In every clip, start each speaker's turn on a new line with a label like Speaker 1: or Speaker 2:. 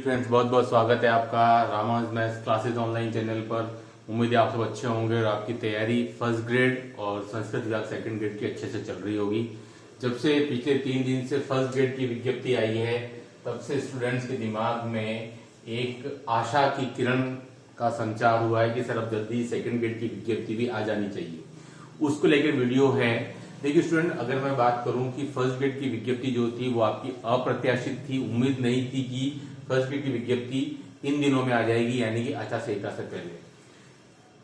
Speaker 1: Friends, बहुत बहुत स्वागत है आपका Rama's maths classes online channel पर। उम्मीद है आप सब अच्छे होंगे और आपकी तैयारी फर्स्ट ग्रेड और संस्कृत विभाग सेकंड ग्रेड की अच्छे से चल रही होगी। जब से पिछले 3 दिन से फर्स्ट ग्रेड की विज्ञप्ति आई है, तब से स्टूडेंट्स के दिमाग में एक आशा की किरण का संचार हुआ है कि सर अब जल्दी सेकंड ग्रेड की विज्ञप्ति भी आ जानी चाहिए। उसको लेकर वीडियो है। देखिए स्टूडेंट, अगर मैं बात करूं कि फर्स्ट ग्रेड की विज्ञप्ति जो थी वो आपकी अप्रत्याशित थी, उम्मीद नहीं थी कि फर्स्ट ग्रेड की विज्ञप्ति इन दिनों में आ जाएगी, यानी कि आचार संहिता से पहले।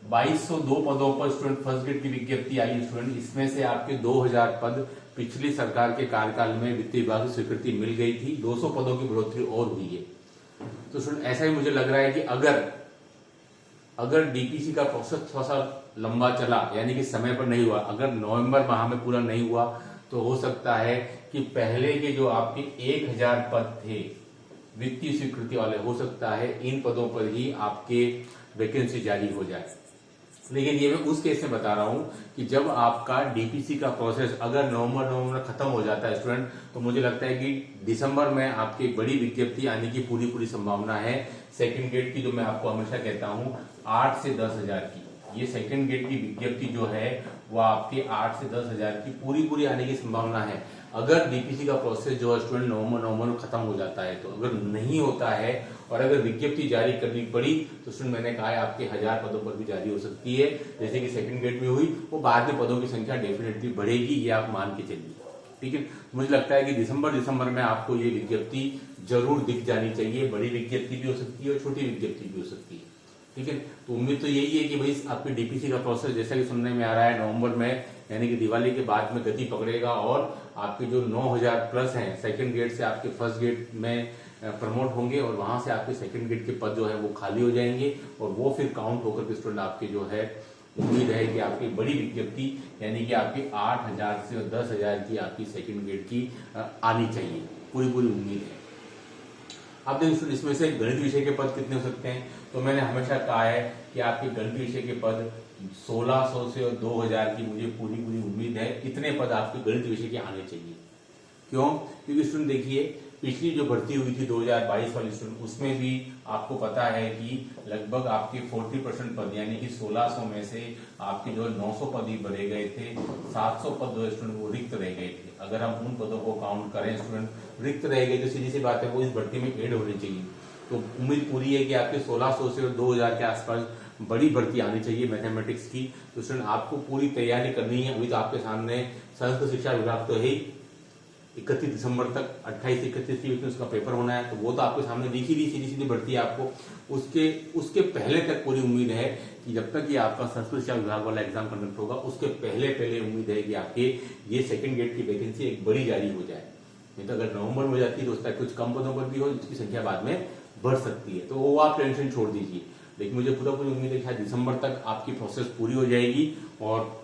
Speaker 1: 2202 पदों पर स्टूडेंट फर्स्ट ग्रेड की विज्ञप्ति आई स्टूडेंट। इसमें से आपके 2000 पद पिछली सरकार के कार्यकाल में वित्त विभाग की स्वीकृति मिल गई थी। 200 पदों की बढ़ोतरी और हुई है। तो स्टूडेंट ऐसा ही मुझे लग रहा है कि अगर डीपीसी का प्रोसेस थोड़ा सा लंबा चला, यानी कि समय पर नहीं हुआ, अगर नवंबर माह में पूरा नहीं हुआ, तो हो सकता है कि पहले के जो आपके 1000 पद थे वित्तीय स्वीकृति वाले, हो सकता है इन पदों पर ही आपके वैकेंसी जारी हो जाए। लेकिन ये मैं उस केस में बता रहा हूं कि जब आपका डीपीसी का प्रोसेस अगर नवंबर में खत्म हो जाता है स्टूडेंट, तो मुझे लगता है कि दिसंबर में आपकी एक बड़ी विज्ञप्ति आने की पूरी संभावना है। सेकंड ग्रेड की जो मैं आपको हमेशा कहता हूं 8 से 10,000 की, ये सेकंड ग्रेड की विज्ञप्ति जो है वो आपके 8 से 10,000 की पूरी आने की संभावना है। अगर डीपीसी का प्रोसेस जो है स्टूडेंट नवंबर में खत्म हो जाता है, तो अगर नहीं होता है और अगर विज्ञप्ति जारी करनी पड़ी, तो स्टूडेंट मैंने कहा है आपके 1000 पदों पर भी जारी हो सकती है, जैसे कि सेकंड ग्रेड में हुई। वो बाद में पदों की संख्या डेफिनेटली बढ़ेगी, ये आप मान के चलिए। ठीक है, मुझे लगता है कि दिसंबर में आपको ये विज्ञप्ति जरूर दिख जानी चाहिए। बड़ी विज्ञप्ति भी हो सकती है और छोटी विज्ञप्ति भी हो सकती है। ठीक है, तो उम्मीद तो यही है कि भाई आपके डीपीसी का प्रोसेस जैसा कि सुनने में आ रहा है नवंबर में, यानी कि दिवाली के बाद में गति पकड़ेगा और आपके जो 9000 प्लस हैं सेकंड ग्रेड से आपके फर्स्ट ग्रेड में प्रमोट होंगे और वहां से आपके सेकंड ग्रेड के पद जो है वो खाली हो जाएंगे और वो फिर काउंट होकर के स्टूडेंट आपके जो है, उम्मीद है कि आपकी बड़ी विज्ञप्ति यानी कि आपकी 8000 से 10,000 की आपकी सेकंड ग्रेड की आनी चाहिए, पूरी उम्मीद है। अब देखिए इसमें से गणित विषय के पद कितने हो सकते हैं, तो मैंने हमेशा कहा है कि आपके गणित विषय के पद 1600 से और 2000 की मुझे पूरी उम्मीद है। इतने पद आपके गणित विषय के आने चाहिए। क्यों? क्योंकि स्टूडेंट देखिए पिछली जो भर्ती हुई थी 2022 वाली स्टूडेंट, उसमें भी आपको पता है कि लगभग आपके 40% पद यानी कि 1600 में से आपके जो 900 पद ही भरे गए थे। 700 पद जो स्टूडेंट वो रिक्त रह गए थे। अगर हम उन पदों को काउंट करें स्टूडेंट, रिक्त रह गए तो सीधी सी बात है वो इस भर्ती में ऐड होनी चाहिए। तो उम्मीद पूरी है कि आपके 1600 से 2000 के आसपास बड़ी भर्ती आनी चाहिए मैथमेटिक्स की। तो स्टूडेंट आपको पूरी तैयारी करनी है। अभी तो आपके सामने संस्कृत शिक्षा विभाग तो है 31 दिसंबर तक, 28-31 के बीच में उसका पेपर होना है, तो वो तो आपके सामने दिख ही रही, सीधी भर्ती आपको। उसके पहले तक पूरी उम्मीद है कि जब तक ये आपका संस्कृत शिक्षा विभाग वाला एग्जाम कंडक्ट होगा, उसके पहले उम्मीद है कि आपके ये सेकंड ग्रेड की वैकेंसी एक बड़ी जारी हो जाए। नहीं तो अगर नवंबर में हो जाती है तो उसका कुछ कम पदों पर भी हो, जिसकी संख्या बाद में बढ़ सकती है, तो वो आप टेंशन छोड़ दीजिए। लेकिन मुझे पूरी उम्मीद है कि दिसंबर तक आपकी प्रोसेस पूरी हो जाएगी और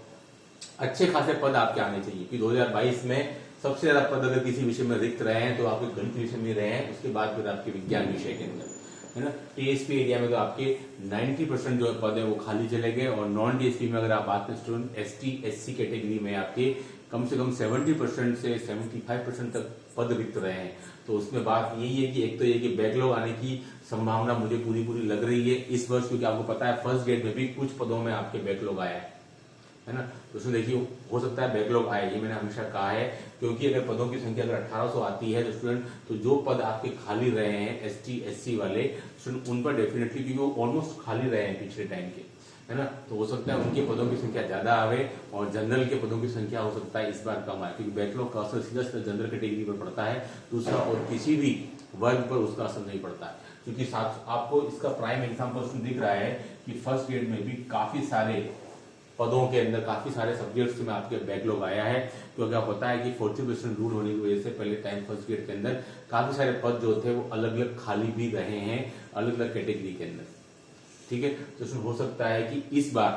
Speaker 1: अच्छे खासे पद आपके आने चाहिए। कि 2022 में सबसे ज्यादा पद अगर किसी विषय में रिक्त रहे हैं तो आपके गणित विषय में रहे हैं, उसके बाद फिर आपके विज्ञान विषय के अंदर, है ना। टीएसपी एरिया में तो आपके 90% जो पद है वो खाली चले गए और नॉन टीएसपी में अगर आप बात करें स्टूडेंट एसटी एससी कैटेगरी में आपके कम से कम 70% से 75% तक पद रिक्त रहे हैं। तो उसमें बात यही है कि एक तो ये कि बैकलॉग आने की संभावना मुझे पूरी लग रही है इस वर्ष, क्योंकि आपको पता है फर्स्ट ग्रेड में भी कुछ पदों में आपके बैकलॉग आया है ना। तो उसमें देखिए हो सकता है बैकलॉग आए, ये मैंने हमेशा कहा है। क्योंकि अगर पदों की संख्या अगर 1800 आती है तो स्टूडेंट, तो जो पद आपके खाली रहे हैं एसटी एससी वाले स्टूडेंट, उन पर डेफिनेटली, क्योंकि वो ऑलमोस्ट खाली रहे हैं पिछले टाइम के, है ना, तो हो सकता है उनके पदों की संख्या ज्यादा आवे और जनरल के पदों की संख्या हो सकता है इस बार कम आए, क्योंकि बैकलॉग का असर सीधा जनरल कैटेगरी पर पड़ता है। दूसरा और किसी भी वर्ग पर उसका असर नहीं पड़ता है, क्योंकि साथ आपको इसका प्राइम एग्जाम्पल दिख रहा है कि फर्स्ट ग्रेड में भी काफी सारे पदों के अंदर काफी सारे सब्जेक्ट्स में आपके बैकलॉग आया है। क्योंकि आपको पता है कि 40% रूल होने की वजह से पहले टाइम फर्स्ट ग्रेड के अंदर काफी सारे पद जो थे वो अलग अलग खाली भी रहे हैं अलग अलग कैटेगरी के अंदर। ठीक है, तो इसमें हो सकता है कि इस बार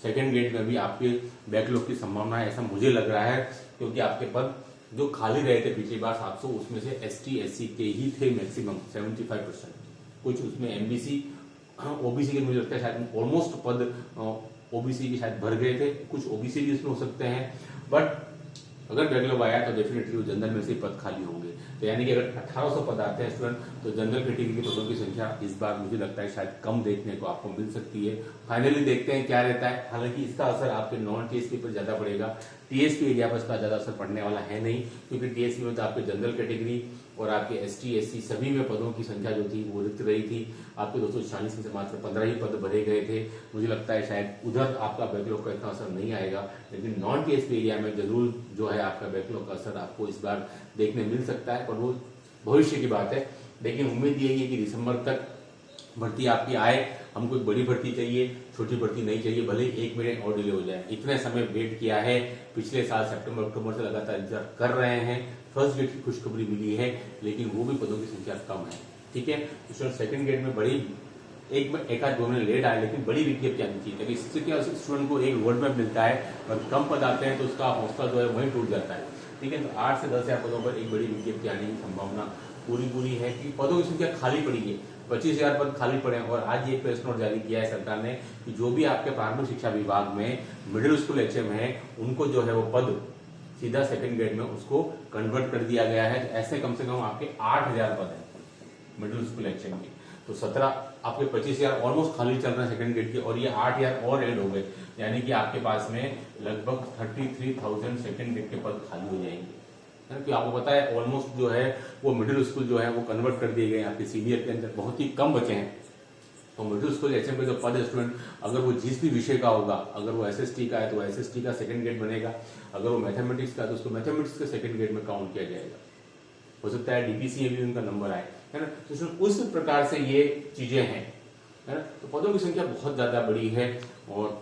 Speaker 1: सेकंड ग्रेड में भी आपके बैकलॉग की संभावना है, ऐसा मुझे लग रहा है। क्योंकि आपके पद जो खाली रहे थे पिछली बार 700, उसमें से एसटी एससी के ही थे मैक्सिमम 75%। कुछ उसमें एमबीसी ओबीसी के मुझे लगता है शायद ऑलमोस्ट पद ओबीसी के शायद भर गए थे, कुछ ओबीसी भी इसमें हो सकते हैं। बट अगर बैकलॉग आया तो डेफिनेटली वो जनरल में से पद खाली होंगे। तो यानी कि अगर 1800 पद आते हैं स्टूडेंट, तो जनरल कैटेगरी के पदों की संख्या इस बार मुझे लगता है शायद कम देखने को आपको मिल सकती है। फाइनली देखते हैं क्या रहता है। हालांकि इसका असर आपके नॉन टीएसपी पर ज्यादा पड़ेगा, टीएसपी एरिया पर इसका ज्यादा असर पड़ने वाला है नहीं, क्योंकि टीएसपी में तो आपके जनरल कैटेगरी और आपके एसटी एससी सभी में पदों की संख्या जो थी वो रिक्त रही थी। आपके 246 में से मात्र 15 ही पद भरे गए थे। मुझे लगता है शायद उधर आपका बैकलॉग का इतना असर नहीं आएगा, लेकिन नॉन टीएसपी एरिया में जरूर जो है आपका बैकलॉग का असर आपको इस बार देखने मिल सकता है, पर वो भविष्य की बात है। लेकिन उम्मीद यही है कि दिसंबर तक भर्ती आपकी आए। हमको एक बड़ी भर्ती चाहिए, छोटी भर्ती नहीं चाहिए, भले 1 महीने और डिले हो जाए। इतने समय वेट किया है, पिछले साल सितंबर अक्टूबर से लगातार इंतजार कर रहे हैं। फर्स्ट ग्रेड की खुशखबरी मिली है, लेकिन वो भी पदों की संख्या कम है। ठीक है, तो सेकंड ग्रेड में बड़ी एक आध 2 महीने लेट आए, लेकिन बड़ी विज्ञप्ति आनी चाहिए, ताकि इससे क्या स्टूडेंट को एक रोड मैप मिलता है। और कम पद आते हैं तो उसका हौसला जो है वहीं टूट जाता है। ठीक है, तो 8 से 10 हजार पदों पर एक बड़ी विज्ञप्ति आने की संभावना पूरी है कि पदों की संख्या खाली पड़ी है। 25,000 पद खाली पड़े हैं। और आज ये प्रेस नोट जारी किया है सरकार ने कि जो भी आपके प्राथमिक शिक्षा विभाग में मिडिल स्कूल एचएम है, उनको जो है वो पद सीधा सेकंड ग्रेड में उसको कन्वर्ट कर दिया गया है। ऐसे कम से कम आपके 8,000 पद है मिडिल स्कूल एचएम के। तो 17 आपके 25,000 ऑलमोस्ट खाली चल रहे हैं सेकंड ग्रेड के, और ये 8,000 और ऐड हो गए, यानी कि आपके पास में लगभग 33,000 सेकंड ग्रेड के पद खाली हो जाएंगे। कि आपको पता है ऑलमोस्ट जो है वो मिडिल स्कूल जो है वो कन्वर्ट कर दिए गए। आपके सीनियर के अंदर बहुत ही कम बचे हैं। तो मिडिल स्कूल एचएम पे जो पद है स्टूडेंट, अगर वो जिस भी विषय का होगा, अगर वो एसएसटी का है तो एसएसटी का सेकंड ग्रेड बनेगा, अगर वो मैथमेटिक्स का है तो उसको मैथमेटिक्स के सेकंड ग्रेड में काउंट किया जाएगा। हो सकता है डीपीसी में भी उनका नंबर आए, है ना। तो उस प्रकार से ये चीजें हैं, है ना। तो पदों की संख्या बहुत ज्यादा बड़ी है और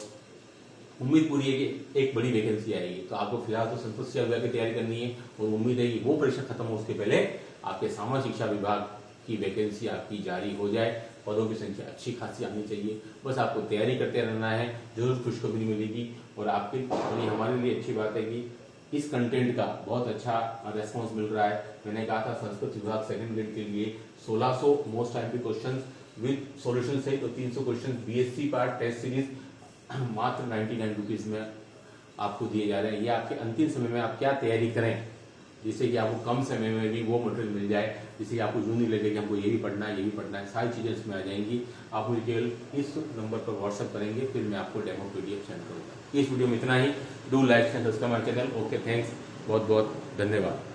Speaker 1: उम्मीद पूरी है कि एक बड़ी वैकेंसी आएगी। तो आपको फिलहाल तो संतोष की तैयारी करनी है, और उम्मीद है कि वो परीक्षा खत्म हो उसके पहले आपके सामान्य शिक्षा विभाग की वैकेंसी आपकी जारी हो जाए। पदों की संख्या अच्छी खासी आनी चाहिए, बस आपको तैयारी करते रहना है, जरूर खुशखबरी मिलेगी। और आपके लिए हमारे लिए अच्छी बात है कि इस कंटेंट का बहुत अच्छा रेस्पॉन्स मिल रहा है। मैंने कहा था संस्कृत विभाग सेकंड ग्रेड के लिए 1600 most time question with solution सहित, तो 300 question BSc part test series मात्र 99 रुपीज में आपको दिए जा रहे हैं। ये आपके अंतिम समय में आप क्या तैयारी करें, जिससे कि आपको कम समय में भी वो मटेरियल मिल जाए, जिससे कि आपको यूं नहीं लगे कि हमको ये भी पढ़ना है, ये भी पढ़ना है। सारी चीजें इसमें आ जाएंगी। आप मुझे केवल इस नंबर पर व्हाट्सएप करेंगे, फिर मैं आपको डेमो पीडीएफ सेंड करूंगा। इस वीडियो में इतना ही। Do like and subscribe my channel. Okay, thanks, बहुत बहुत धन्यवाद।